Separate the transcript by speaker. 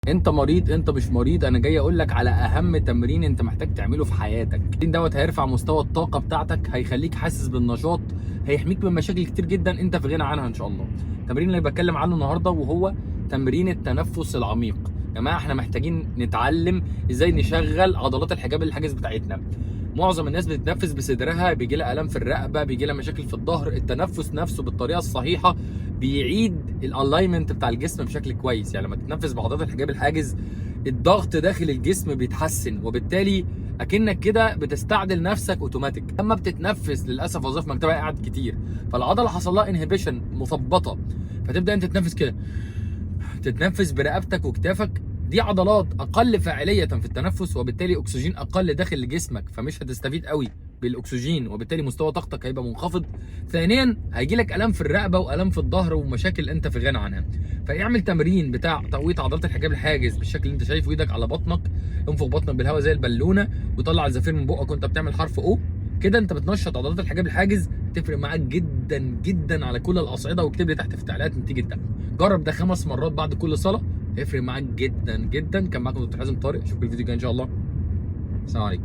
Speaker 1: انت مريض، انت مش مريض، انا جاي اقول لك على اهم تمرين انت محتاج تعمله في حياتك. التمرين دوت هيرفع مستوى الطاقه بتاعتك، هيخليك حاسس بالنشاط، هيحميك من مشاكل كتير جدا انت في غنى عنها ان شاء الله. التمرين اللي بتكلم عنه النهارده وهو تمرين التنفس العميق. يا جماعه احنا محتاجين نتعلم ازاي نشغل عضلات الحجاب الحاجز بتاعتنا. معظم الناس بتتنفس بصدرها، بيجي لها الام في الرقبه، بيجي لها مشاكل في الظهر. التنفس نفسه بالطريقه الصحيحه بيعيد الالاينمنت بتاع الجسم بشكل كويس. يعني لما تتنفس بعضلات الحجاب الحاجز الضغط داخل الجسم بيتحسن، وبالتالي اكنك كده بتستعدل نفسك اوتوماتيك. اما بتتنفس للاسف وظيفه مكتبه قاعد كتير، فالعضله حصل لها انهبيشن مثبطه، فتبدا انت تتنفس كده، تتنفس برقبتك وكتافك. دي عضلات اقل فاعليه في التنفس، وبالتالي اكسجين اقل داخل لجسمك، فمش هتستفيد قوي بالاكسجين، وبالتالي مستوى طاقتك هيبقى منخفض. ثانيا هيجي لك الام في الرقبه والام في الظهر ومشاكل انت في غنى عنها. فاعمل تمرين بتاع تقويه عضلات الحجاب الحاجز بالشكل اللي انت شايفه، ايدك على بطنك، انفخ بطنك بالهواء زي البالونه، وطلع الزفير من بقك وانت بتعمل حرف او. كده انت بتنشط عضلات الحجاب الحاجز، تفرق معاك جدا جدا على كل الاصعده. واكتب لي تحت في التعليقات نتيجه ده. جرب ده 5 مرات بعد كل صلاه، هيفرق معاك جدا جدا. كان معاكم دكتور حازم طارق، اشوفكم الفيديو الجاي ان شاء الله. السلام عليكم.